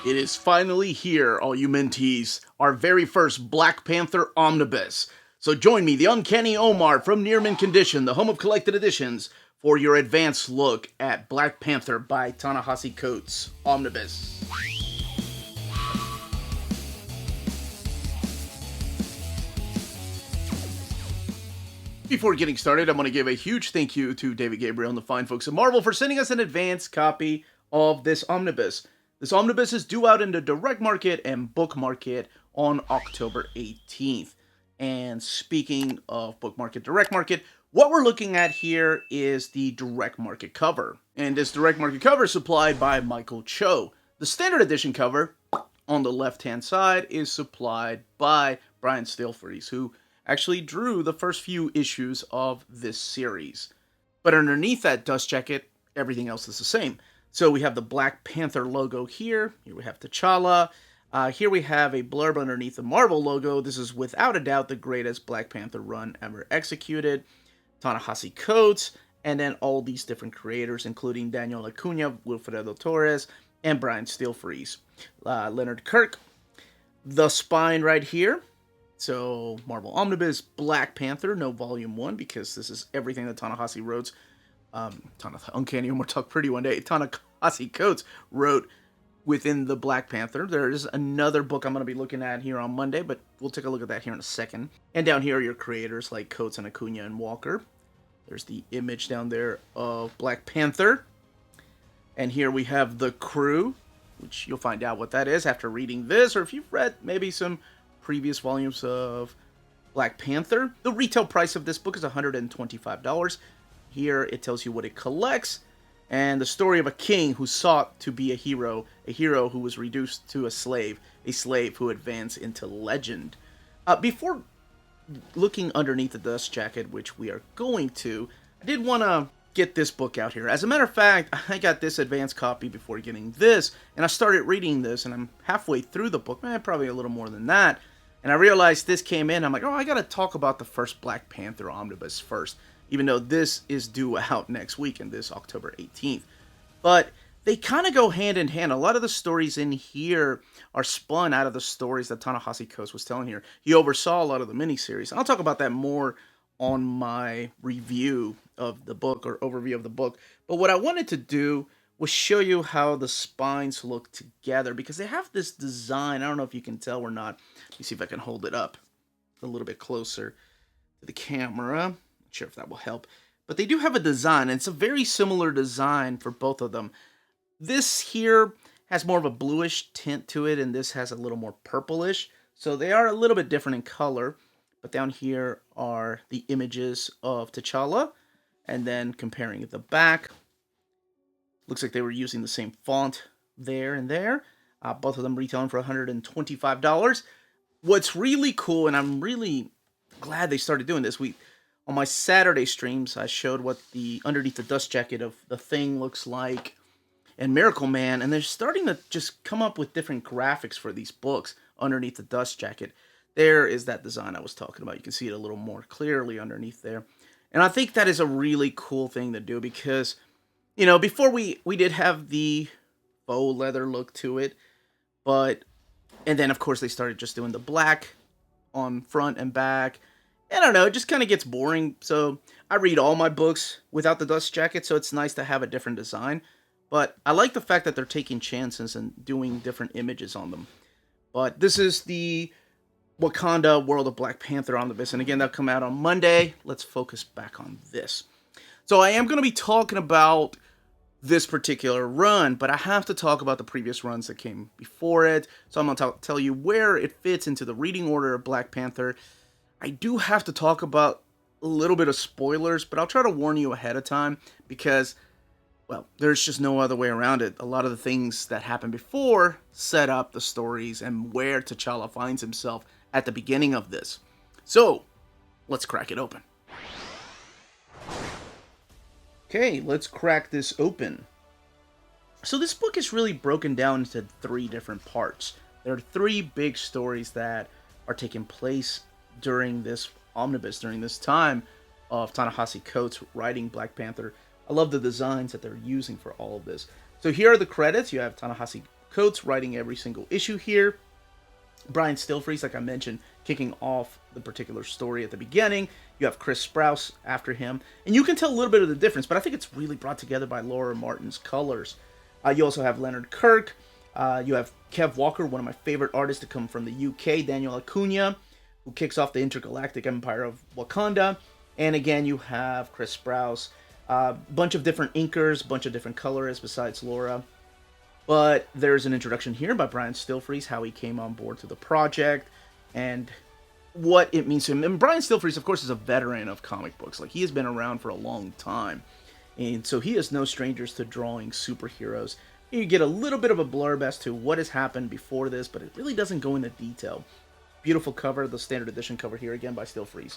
It is finally here, all you mentees, our very first Black Panther Omnibus. So join me, the Uncanny Omar from Near Mint Condition, the home of collected editions, for your advanced look at Black Panther by Ta-Nehisi Coates Omnibus. Before getting started, I want to give a huge thank you to David Gabriel and the fine folks at Marvel for sending us an advanced copy of this omnibus. This omnibus is due out in the direct market and book market on October 18th. And speaking of book market, direct market, what we're looking at here is the direct market cover. And this direct market cover is supplied by Michael Cho. The standard edition cover on the left-hand side is supplied by Brian Stilfreeze, who actually drew the first few issues of this series. But underneath that dust jacket, everything else is the same. So we have the Black Panther logo here. Here we have T'Challa. Here we have a blurb underneath the Marvel logo. This is without a doubt the greatest Black Panther run ever executed. Ta-Nehisi Coates, and then all these different creators, including Daniel Acuna, Wilfredo Torres, and Brian Stilfreeze. Leonard Kirk. The spine right here. So, Marvel Omnibus, Black Panther, no Volume 1, because this is everything that Ta-Nehisi wrote. Uncanny Omar talk pretty one day. Ta-Nehisi Coates wrote within the Black Panther. There is another book I'm going to be looking at here on Monday, but we'll take a look at that here in a second. And down here are your creators like Coates and Acuna and Walker. There's the image down there of Black Panther. And here we have the crew, which you'll find out what that is after reading this, or if you've read maybe some previous volumes of Black Panther. The retail price of this book is $125. Here it tells you what it collects, and the story of a king who sought to be a hero who was reduced to a slave who advanced into legend. Before looking underneath the dust jacket, which we are going to, I did want to get this book out here. As a matter of fact, I got this advanced copy before getting this, and I started reading this, and I'm halfway through the book, probably a little more than that, and I realized this came in. I'm like, I gotta talk about the first Black Panther Omnibus first, even though this is due out next week, and this October 18th. But they kind of go hand in hand. A lot of the stories in here are spun out of the stories that Ta-Nehisi Coates was telling here. He oversaw a lot of the miniseries. I'll talk about that more on my review of the book, or overview of the book. But what I wanted to do was show you how the spines look together, because they have this design. I don't know if you can tell or not. Let me see if I can hold it up a little bit closer to the camera. Not sure if that will help. But they do have a design, and it's a very similar design for both of them. This here has more of a bluish tint to it, and this has a little more purplish. So they are a little bit different in color. But down here are the images of T'Challa, and then comparing the back. Looks like they were using the same font there and there. Both of them retailing for $125. What's really cool, and I'm really glad they started doing this, on my Saturday streams, I showed what the underneath the dust jacket of the Thing looks like, and Miracle Man, and they're starting to just come up with different graphics for these books underneath the dust jacket. There is that design I was talking about. You can see it a little more clearly underneath there. And I think that is a really cool thing to do, because, before we did have the faux leather look to it, and then of course they started just doing the black on front and back. I don't know, it just kind of gets boring. So I read all my books without the dust jacket, so it's nice to have a different design. But I like the fact that they're taking chances and doing different images on them. But this is the Wakanda World of Black Panther Omnibus, and again, that'll come out on Monday. Let's focus back on this. So I am going to be talking about this particular run, but I have to talk about the previous runs that came before it. So I'm going to tell you where it fits into the reading order of Black Panther. I do have to talk about a little bit of spoilers, but I'll try to warn you ahead of time, because, well, there's just no other way around it. A lot of the things that happened before set up the stories and where T'Challa finds himself at the beginning of this. So, let's crack it open. Okay, let's crack this open. So this book is really broken down into 3 different parts. There are 3 big stories that are taking place during this omnibus, during this time of Ta-Nehisi Coates writing Black Panther. I love the designs that they're using for all of this. So here are the credits. You have Ta-Nehisi Coates writing every single issue here. Brian Stilfreeze, like I mentioned, kicking off the particular story at the beginning. You have Chris Sprouse after him. And you can tell a little bit of the difference, but I think it's really brought together by Laura Martin's colors. You also have Leonard Kirk. You have Kev Walker, one of my favorite artists to come from the UK. Daniel Acuna, who kicks off the Intergalactic Empire of Wakanda. And again, you have Chris Sprouse. Bunch of different inkers, bunch of different colorists besides Laura. But there's an introduction here by Brian Stilfreeze, how he came on board to the project, and what it means to him. And Brian Stilfreeze, of course, is a veteran of comic books. Like, he has been around for a long time. And so he is no strangers to drawing superheroes. You get a little bit of a blurb as to what has happened before this, but it really doesn't go into detail. Beautiful cover, the standard edition cover here, again, by Stilfreeze.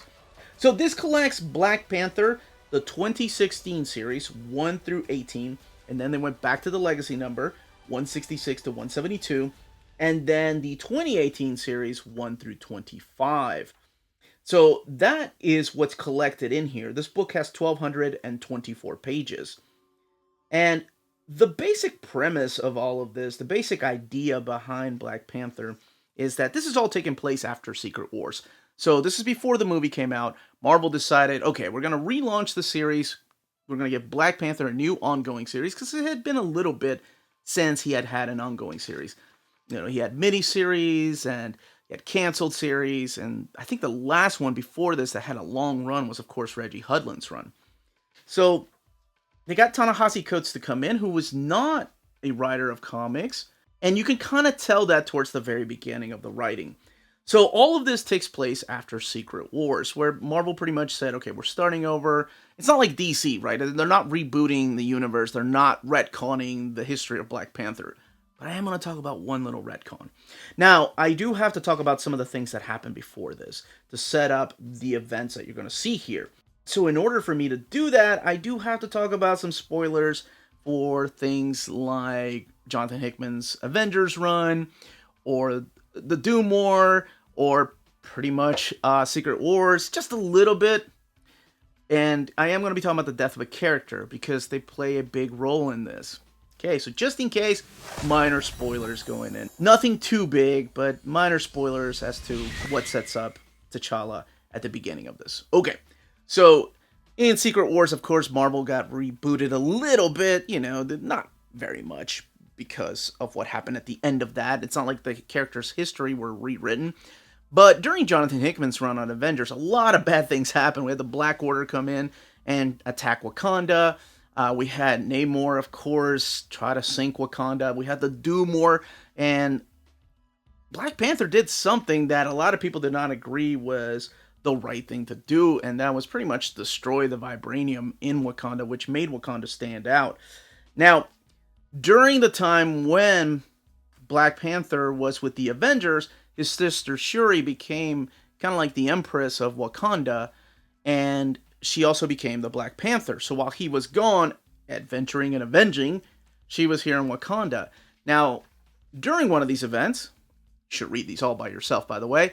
So this collects Black Panther, the 2016 series, 1 through 18, and then they went back to the legacy number, 166 to 172, and then the 2018 series 1 through 25. So that is what's collected in here. This book has 1,224 pages. And the basic premise of all of this, the basic idea behind Black Panther, is that this is all taking place after Secret Wars. So this is before the movie came out. Marvel decided, okay, we're going to relaunch the series. We're going to give Black Panther a new ongoing series, because it had been a little bit since he had an ongoing series. You know, he had miniseries and he had canceled series, and I think the last one before this that had a long run was, of course, Reggie Hudlin's run. So they got Ta-Nehisi Coates to come in, who was not a writer of comics, and you can kind of tell that towards the very beginning of the writing. So all of this takes place after Secret Wars, where Marvel pretty much said, okay, we're starting over. It's not like DC, right? They're not rebooting the universe. They're not retconning the history of Black Panther. But I am going to talk about one little retcon. Now, I do have to talk about some of the things that happened before this to set up the events that you're going to see here. So in order for me to do that, I do have to talk about some spoilers for things like Jonathan Hickman's Avengers run, or the Doom War, or pretty much Secret Wars, just a little bit. And I am going to be talking about the death of a character, because they play a big role in this. Okay, so just in case, minor spoilers going in. Nothing too big, but minor spoilers as to what sets up T'Challa at the beginning of this. Okay, so in Secret Wars, of course, Marvel got rebooted a little bit, you know, not very much, because of what happened at the end of that. It's not like the character's history were rewritten. But during Jonathan Hickman's run on Avengers, a lot of bad things happened. We had the Black Order come in and attack Wakanda. We had Namor, of course, try to sink Wakanda. We had the Doom War. And Black Panther did something that a lot of people did not agree was the right thing to do. And that was pretty much destroy the vibranium in Wakanda, which made Wakanda stand out. Now, during the time when Black Panther was with the Avengers, his sister Shuri became kind of like the Empress of Wakanda, and she also became the Black Panther. So while he was gone, adventuring and avenging, she was here in Wakanda. Now, during one of these events, you should read these all by yourself, by the way,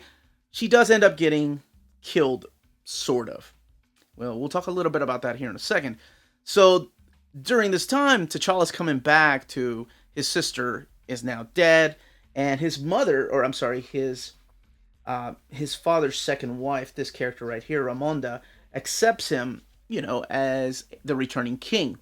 she does end up getting killed, sort of. Well, we'll talk a little bit about that here in a second. So during this time, T'Challa's coming back to his sister is now dead, and his mother, or I'm sorry, his father's second wife, this character right here, Ramonda, accepts him, you know, as the returning king.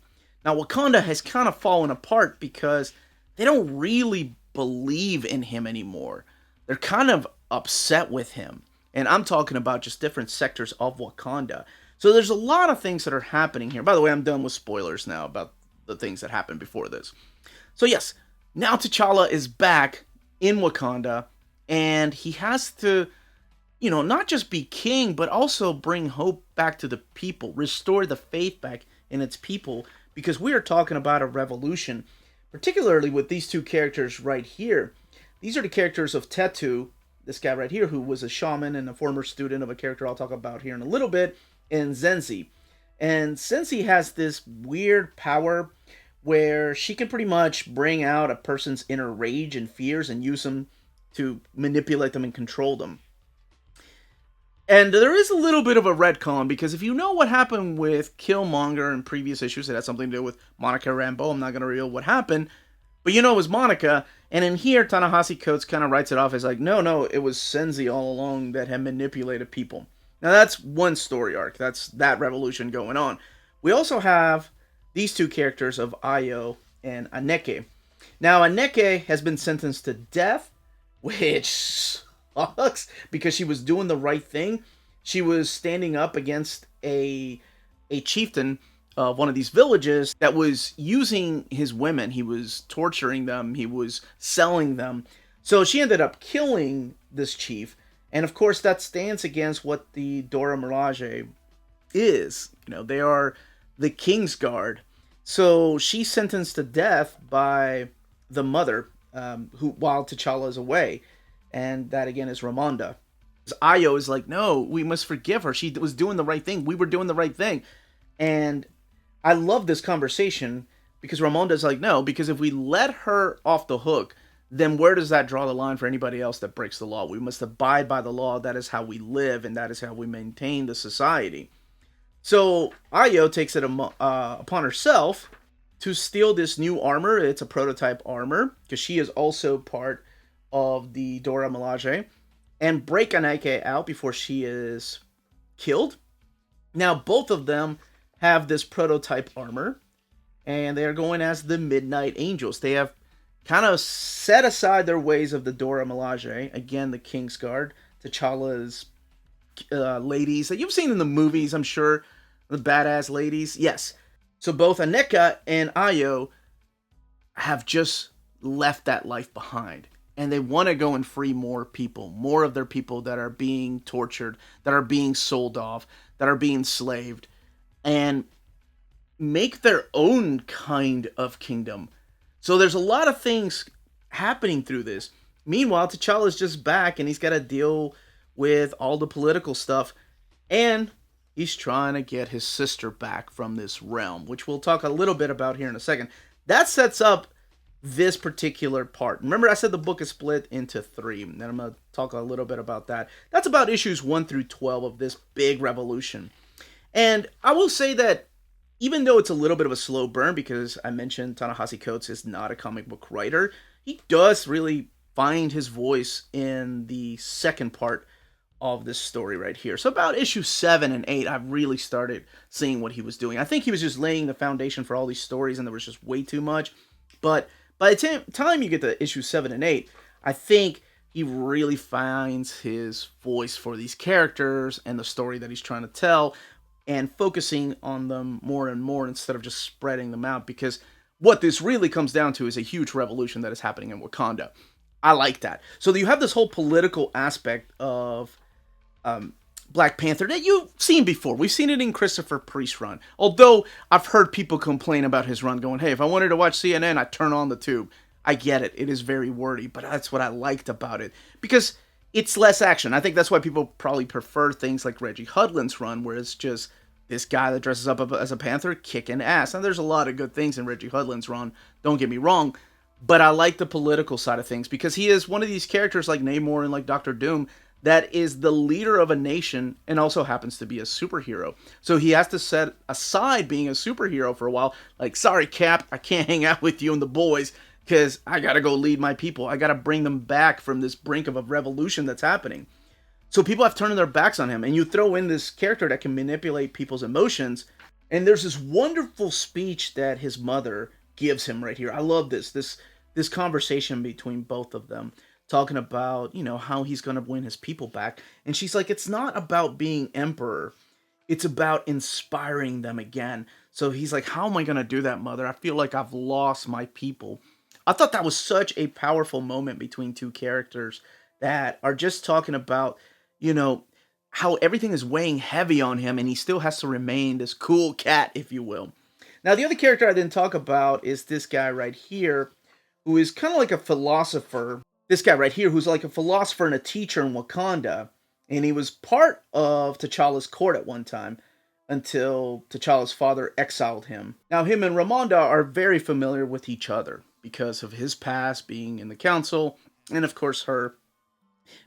Now, Wakanda has kind of fallen apart because they don't really believe in him anymore. They're kind of upset with him. And I'm talking about just different sectors of Wakanda. So there's a lot of things that are happening here. By the way, I'm done with spoilers now about the things that happened before this. So yes, now T'Challa is back in Wakanda, and he has to, you know, not just be king, but also bring hope back to the people, restore the faith back in its people, because we are talking about a revolution, particularly with these two characters right here. These are the characters of Tetu, this guy right here, who was a shaman and a former student of a character I'll talk about here in a little bit, and Zenzi. And Zenzi has this weird power where she can pretty much bring out a person's inner rage and fears and use them to manipulate them and control them. And there is a little bit of a retcon, because if you know what happened with Killmonger in previous issues, it had something to do with Monica Rambeau. I'm not going to reveal what happened. But it was Monica. And in here, Ta-Nehisi Coates kind of writes it off as like, no, it was Senzi all along that had manipulated people. Now that's one story arc. That's that revolution going on. We also have these two characters of Ayo and Aneke. Now Aneke has been sentenced to death, which sucks because she was doing the right thing. She was standing up against a chieftain of one of these villages that was using his women. He was torturing them. He was selling them. So she ended up killing this chief. And of course, that stands against what the Dora Milaje is. They are the King's Guard. So she's sentenced to death by the mother, while T'Challa is away. And that again is Ramonda. Ayo is like, no, we must forgive her. She was doing the right thing. We were doing the right thing. And I love this conversation because Ramonda's like, no, because if we let her off the hook, then where does that draw the line for anybody else that breaks the law? We must abide by the law. That is how we live, and that is how we maintain the society. So Ayo takes it upon herself to steal this new armor. It's a prototype armor because she is also part of the Dora Milaje, and break Aneke out before she is killed. Now both of them have this prototype armor, and they are going as the Midnight Angels. They have kind of set aside their ways of the Dora Milaje, again the King's Guard, T'Challa's ladies that you've seen in the movies, I'm sure, the badass ladies. Yes. So both Aneka and Ayo have just left that life behind, and they want to go and free more people, more of their people that are being tortured, that are being sold off, that are being slaved, and make their own kind of kingdom. So there's a lot of things happening through this. Meanwhile, T'Challa's just back, and he's got to deal with all the political stuff, and he's trying to get his sister back from this realm, which we'll talk a little bit about here in a second. That sets up this particular part. Remember, I said the book is split into 3, and I'm going to talk a little bit about that. That's about issues 1 through 12 of this big revolution. And I will say that even though it's a little bit of a slow burn, because I mentioned Ta-Nehisi Coates is not a comic book writer, he does really find his voice in the second part of this story right here. So about issue 7 and 8, I've really started seeing what he was doing. I think he was just laying the foundation for all these stories, and there was just way too much. But by the time you get to issue 7 and 8, I think he really finds his voice for these characters and the story that he's trying to tell, and focusing on them more and more instead of just spreading them out. Because what this really comes down to is a huge revolution that is happening in Wakanda. I like that. So you have this whole political aspect of Black Panther that you've seen before. We've seen it in Christopher Priest's run. Although I've heard people complain about his run going, hey, if I wanted to watch CNN, I'd turn on the tube. I get it. It is very wordy, but that's what I liked about it. Because it's less action. I think that's why people probably prefer things like Reggie Hudlin's run, where it's just this guy that dresses up as a panther kicking ass. And there's a lot of good things in Reggie Hudlin's run, don't get me wrong, but I like the political side of things because he is one of these characters like Namor and like Doctor Doom that is the leader of a nation and also happens to be a superhero. So he has to set aside being a superhero for a while. Like, sorry, Cap, I can't hang out with you and the boys because I got to go lead my people. I got to bring them back from this brink of a revolution that's happening. So people have turned their backs on him, and you throw in this character that can manipulate people's emotions, and there's this wonderful speech that his mother gives him right here. I love this conversation between both of them, talking about, how he's going to win his people back. And she's like, it's not about being emperor. It's about inspiring them again. So he's like, how am I going to do that, mother? I feel like I've lost my people. I thought that was such a powerful moment between two characters that are just talking about, how everything is weighing heavy on him and he still has to remain this cool cat, if you will. Now, the other character I didn't talk about is this guy right here, who is kind of like a philosopher. This guy right here, who's like a philosopher and a teacher in Wakanda. And he was part of T'Challa's court at one time until T'Challa's father exiled him. Now, him and Ramonda are very familiar with each other because of his past being in the council, and of course her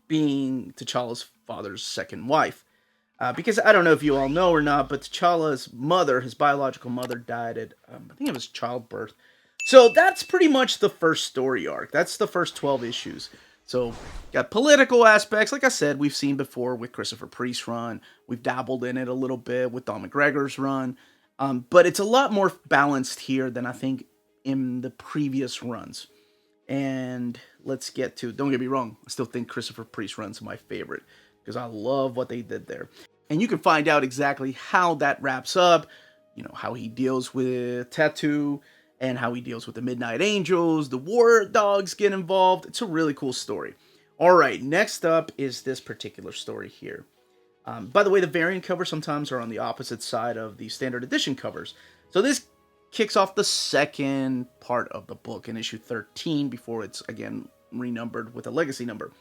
being T'Challa's father's second wife. Because I don't know if you all know or not, but T'Challa's mother, his biological mother, died at, I think it was childbirth. So that's pretty much the first story arc. That's the first 12 issues. So, got political aspects. Like I said, we've seen before with Christopher Priest's run. We've dabbled in it a little bit with Don McGregor's run. But it's a lot more balanced here than I think in the previous runs. And let's get to, don't get me wrong, I still think Christopher Priest's run's my favorite because I love what they did there. And you can find out exactly how that wraps up, you know, how he deals with Tattoo, and how he deals with the Midnight Angels, the War Dogs get involved. It's a really cool story. All right, next up is this particular story here. By the way, the variant covers sometimes are on the opposite side of the standard edition covers. So this kicks off the second part of the book in issue 13 before it's, again, renumbered with a legacy number.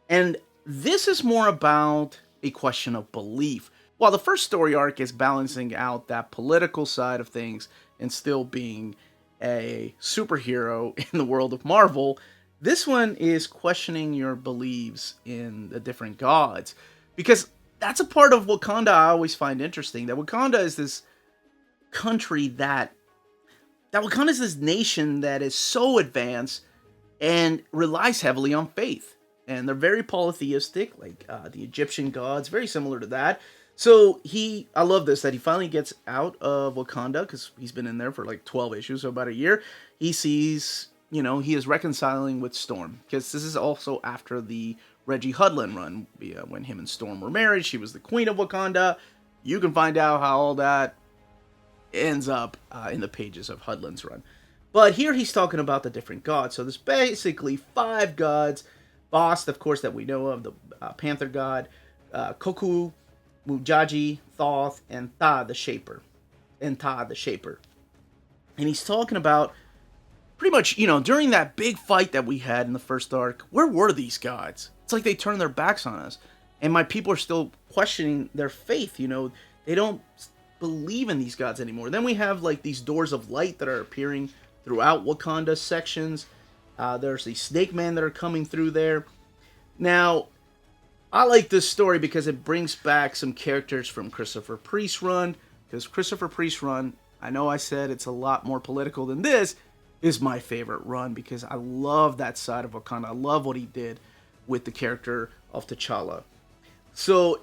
And this is more about a question of belief. While the first story arc is balancing out that political side of things and still being a superhero in the world of Marvel, this one is questioning your beliefs in the different gods. Because that's a part of Wakanda I always find interesting. That Wakanda is this country that Wakanda is this nation that is so advanced and relies heavily on faith. And they're very polytheistic, like the Egyptian gods, very similar to that. So I love this, that he finally gets out of Wakanda, because he's been in there for like 12 issues, so about a year. He sees, you know, he is reconciling with Storm, because this is also after the Reggie Hudlin run, when him and Storm were married. She was the queen of Wakanda. You can find out how all that ends up in the pages of Hudlin's run. But here he's talking about the different gods. So there's basically 5 gods. Boss, of course, that we know of, the Panther god, Koku, Mujaji, Thoth, and Ta the Shaper. And he's talking about pretty much, you know, during that big fight that we had in the first arc, where were these gods? It's like they turned their backs on us. And my people are still questioning their faith, you know. They don't believe in these gods anymore. Then we have like these doors of light that are appearing throughout Wakanda sections. There's these snake men that are coming through there. Now, I like this story because it brings back some characters from Christopher Priest's run. Because Christopher Priest's run, I know I said it's a lot more political than this, is my favorite run because I love that side of Wakanda. I love what he did with the character of T'Challa. So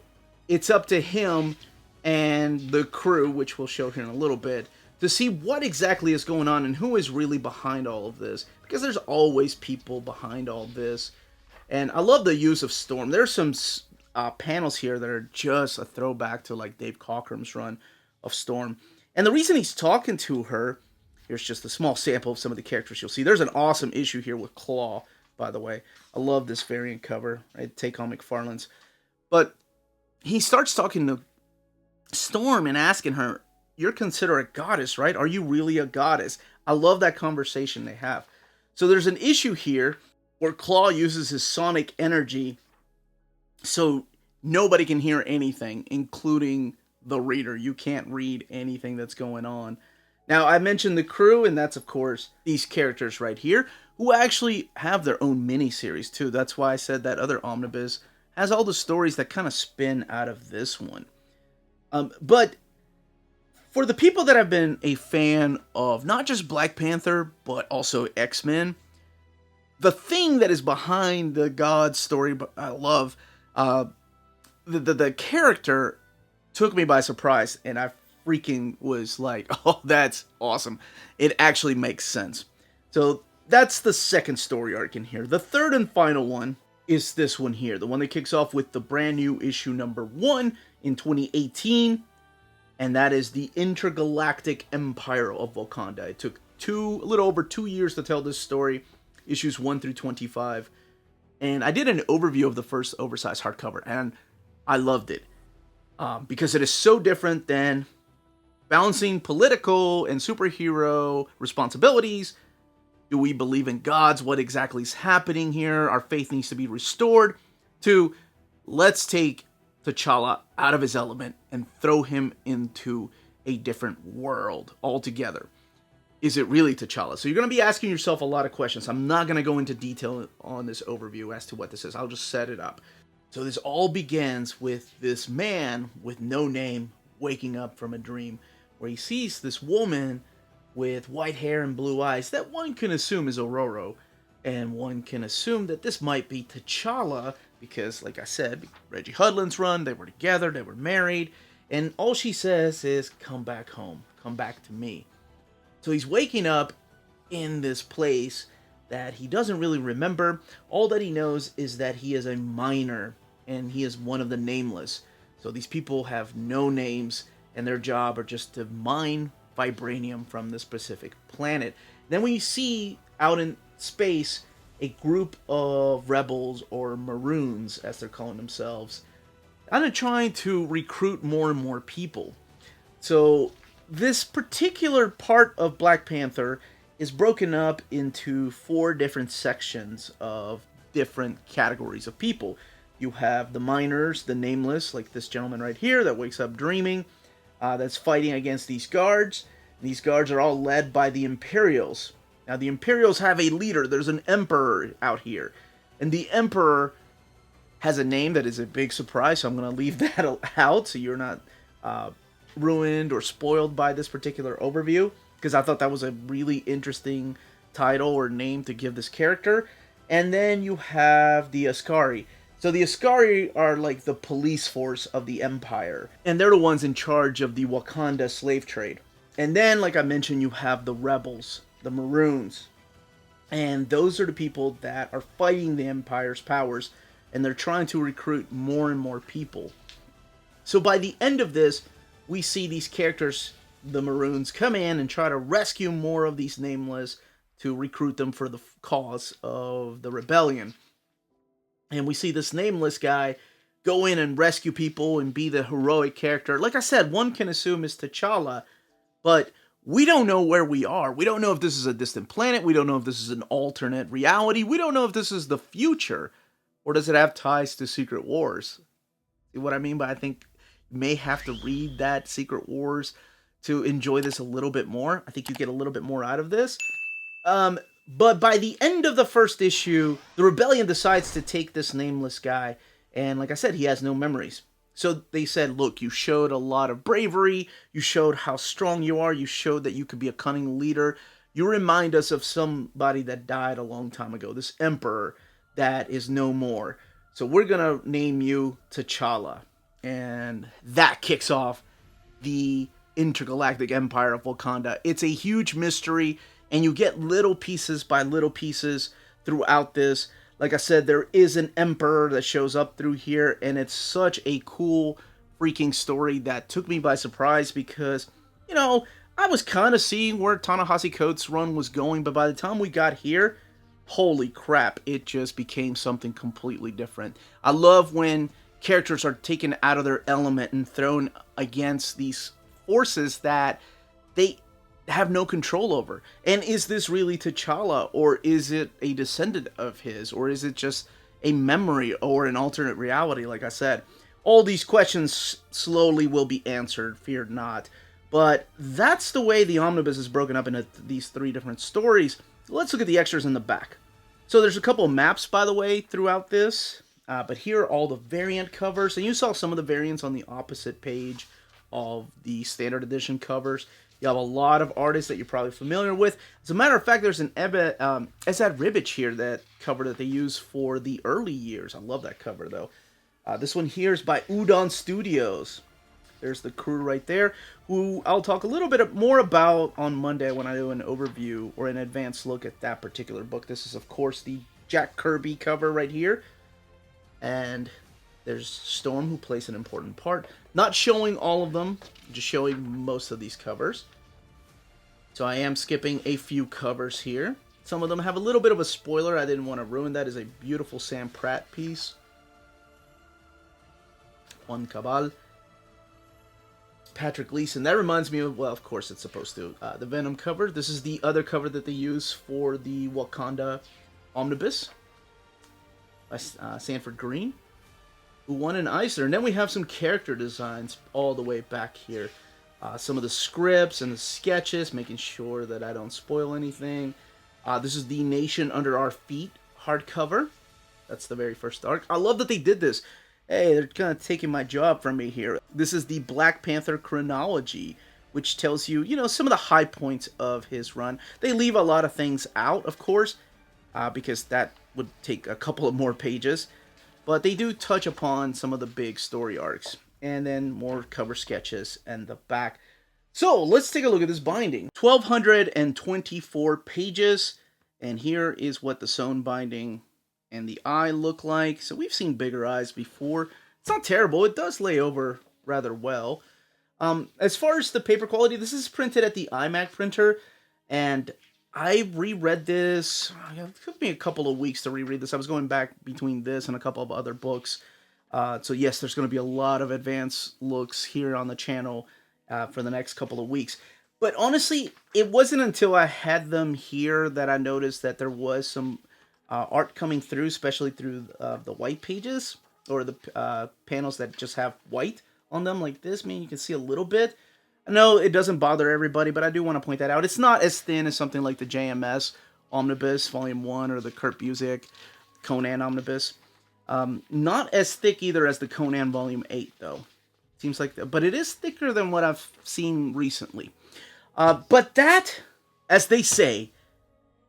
it's up to him and the crew, which we'll show here in a little bit, to see what exactly is going on and who is really behind all of this. Because there's always people behind all this. And I love the use of Storm. There's some panels here that are just a throwback to like Dave Cockrum's run of Storm. And the reason he's talking to her, here's just a small sample of some of the characters you'll see. There's an awesome issue here with Claw, by the way. I love this variant cover. Right? Take on McFarlane's. But he starts talking to Storm and asking her, you're considered a goddess, right? Are you really a goddess? I love that conversation they have. So there's an issue here where Claw uses his sonic energy so nobody can hear anything, including the reader. You can't read anything that's going on. Now, I mentioned the crew, and that's, of course, these characters right here, who actually have their own mini-series, too. That's why I said that other omnibus has all the stories that kind of spin out of this one. But for the people that have been a fan of not just Black Panther, but also X-Men, the thing that is behind the God story, I love, the character took me by surprise, and I freaking was like, oh, that's awesome. It actually makes sense. So that's the second story arc in here. The third and final one is this one here, the one that kicks off with the brand new issue number 1 in 2018, and that is the Intergalactic Empire of Wakanda. It took a little over 2 years to tell this story, issues 1 through 25, and I did an overview of the first oversized hardcover, and I loved it, because it is so different than balancing political and superhero responsibilities. Do we believe in gods? What exactly is happening here? Our faith needs to be restored. To, let's take T'Challa out of his element and throw him into a different world altogether. Is it really T'Challa? So you're going to be asking yourself a lot of questions. I'm not going to go into detail on this overview as to what this is. I'll just set it up. So this all begins with this man with no name waking up from a dream where he sees this woman with white hair and blue eyes that one can assume is Ororo. And one can assume that this might be T'Challa because, like I said, Reggie Hudlin's run, they were together, they were married, and all she says is, come back home, come back to me. So he's waking up in this place that he doesn't really remember. All that he knows is that he is a miner, and he is one of the nameless. So these people have no names, and their job are just to mine vibranium from this specific planet. Then we see out in space a group of rebels, or Maroons as they're calling themselves, kind of trying to recruit more and more people. So this particular part of Black Panther is broken up into 4 different sections of different categories of people. You have the miners, the nameless, like this gentleman right here that wakes up dreaming, that's fighting against these guards. These guards are all led by the Imperials. Now, the Imperials have a leader. There's an emperor out here. And the emperor has a name that is a big surprise, so I'm going to leave that out so you're not ruined or spoiled by this particular overview, because I thought that was a really interesting title or name to give this character. And then you have the Askari. So the Askari are like the police force of the Empire, and they're the ones in charge of the Wakanda slave trade. And then, like I mentioned, you have the rebels, the Maroons. And those are the people that are fighting the Empire's powers, and they're trying to recruit more and more people. So by the end of this, we see these characters, the Maroons, come in and try to rescue more of these nameless to recruit them for the cause of the rebellion. And we see this nameless guy go in and rescue people and be the heroic character. Like I said, one can assume is T'Challa, but we don't know where we are. We don't know if this is a distant planet. We don't know if this is an alternate reality. We don't know if this is the future. Or does it have ties to Secret Wars? See what I mean? But I think you may have to read that Secret Wars to enjoy this a little bit more. I think you get a little bit more out of this. But by the end of the first issue, the rebellion decides to take this nameless guy. And like I said, he has no memories. So they said, look, you showed a lot of bravery. You showed how strong you are. You showed that you could be a cunning leader. You remind us of somebody that died a long time ago. This emperor that is no more. So we're going to name you T'Challa. And that kicks off the Intergalactic Empire of Wakanda. It's a huge mystery, and you get little pieces by little pieces throughout this. Like I said, there is an emperor that shows up through here, and it's such a cool freaking story that took me by surprise because, you know, I was kind of seeing where Ta-Nehisi Coates' run was going, but by the time we got here, holy crap, it just became something completely different. I love when characters are taken out of their element and thrown against these forces that they have no control over. And is this really T'Challa, or is it a descendant of his, or is it just a memory or an alternate reality? Like I said, all these questions slowly will be answered, fear not. But that's the way the omnibus is broken up into these 3 different stories. Let's look at the extras in the back. So there's a couple of maps, by the way, throughout this, but here are all the variant covers, and you saw some of the variants on the opposite page of the standard edition covers. You have a lot of artists that you're probably familiar with. As a matter of fact, there's an Esad Ribic here, that cover that they use for the early years. I love that cover, though. This one here is by Udon Studios. There's the crew right there, who I'll talk a little bit more about on Monday when I do an overview or an advanced look at that particular book. This is, of course, the Jack Kirby cover right here. And there's Storm, who plays an important part. Not showing all of them, just showing most of these covers. So I am skipping a few covers here. Some of them have a little bit of a spoiler. I didn't want to ruin that. It's a beautiful Sam Pratt piece. Juan Cabal. Patrick Gleason. That reminds me of, well, of course it's supposed to, the Venom cover. This is the other cover that they use for the Wakanda Omnibus by Sanford Green, who won an Eisner. And then we have some character designs all the way back here. Some of the scripts and the sketches, making sure that I don't spoil anything. This is the Nation Under Our Feet hardcover. That's the very first arc. I love that they did this. Hey, they're kind of taking my job from me here. This is the Black Panther chronology, which tells you, some of the high points of his run. They leave a lot of things out, of course, because that would take a couple of more pages. But they do touch upon some of the big story arcs. And then more cover sketches and the back. So, let's take a look at this binding. 1,224 pages. And here is what the sewn binding and the eye look like. So, we've seen bigger eyes before. It's not terrible. It does lay over rather well. As far as the paper quality, this is printed at the iMac printer. And I reread this. It took me a couple of weeks to reread this. I was going back between this and a couple of other books. So yes, there's going to be a lot of advanced looks here on the channel for the next couple of weeks. But honestly, it wasn't until I had them here that I noticed that there was some art coming through, especially through the white pages or the panels that just have white on them like this. I mean, you can see a little bit. I know it doesn't bother everybody, but I do want to point that out. It's not as thin as something like the JMS Omnibus Volume 1 or the Kurt Busiek Conan Omnibus. Not as thick either as the Conan Volume 8, though. Seems like that, but it is thicker than what I've seen recently. But that, as they say,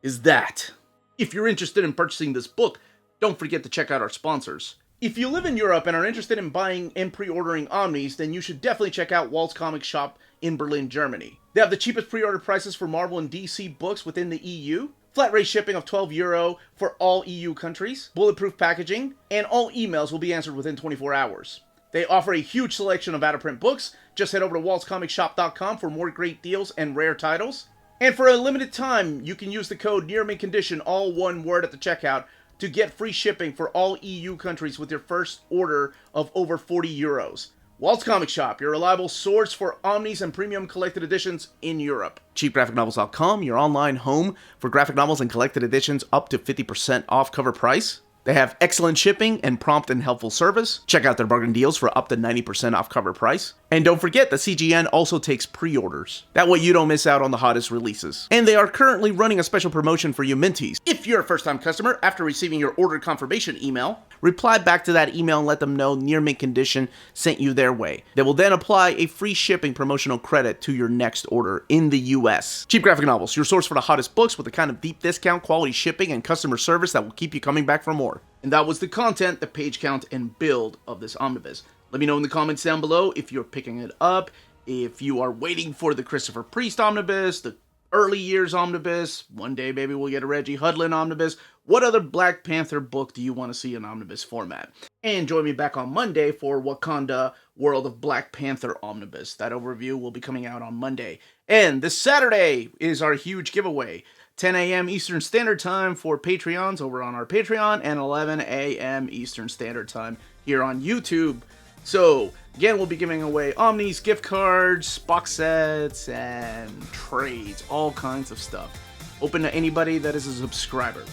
is that. If you're interested in purchasing this book, don't forget to check out our sponsors. If you live in Europe and are interested in buying and pre-ordering Omnis, then you should definitely check out Walt's Comic Shop in Berlin, Germany. They have the cheapest pre-order prices for Marvel and DC books within the EU, flat rate shipping of €12 for all EU countries, bulletproof packaging, and all emails will be answered within 24 hours. They offer a huge selection of out-of-print books. Just head over to waltscomicshop.com for more great deals and rare titles. And for a limited time, you can use the code nearmintcon, all one word at the checkout, to get free shipping for all EU countries with your first order of over €40. Walt's Comic Shop, your reliable source for Omnis and premium collected editions in Europe. CheapGraphicNovels.com, your online home for graphic novels and collected editions up to 50% off cover price. They have excellent shipping and prompt and helpful service. Check out their bargain deals for up to 90% off cover price. And don't forget that CGN also takes pre-orders. That way you don't miss out on the hottest releases. And they are currently running a special promotion for you Minties. If you're a first-time customer, after receiving your order confirmation email, reply back to that email and let them know Near Mint Condition sent you their way. They will then apply a free shipping promotional credit to your next order in the US. Cheap Graphic Novels, your source for the hottest books with the kind of deep discount, quality shipping, and customer service that will keep you coming back for more. And that was the content, the page count, and build of this omnibus. Let me know in the comments down below if you're picking it up, if you are waiting for the Christopher Priest omnibus, the early years omnibus, one day maybe we'll get a Reggie Hudlin omnibus. What other Black Panther book do you want to see in omnibus format? And join me back on Monday for Wakanda World of Black Panther Omnibus. That overview will be coming out on Monday. And this Saturday is our huge giveaway. 10 a.m. Eastern Standard Time for Patreons over on our Patreon, and 11 a.m. Eastern Standard Time here on YouTube. So, again, we'll be giving away Omnis, gift cards, box sets, and trades, all kinds of stuff. Open to anybody that is a subscriber.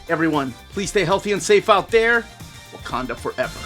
Everyone, please stay healthy and safe out there. Wakanda forever.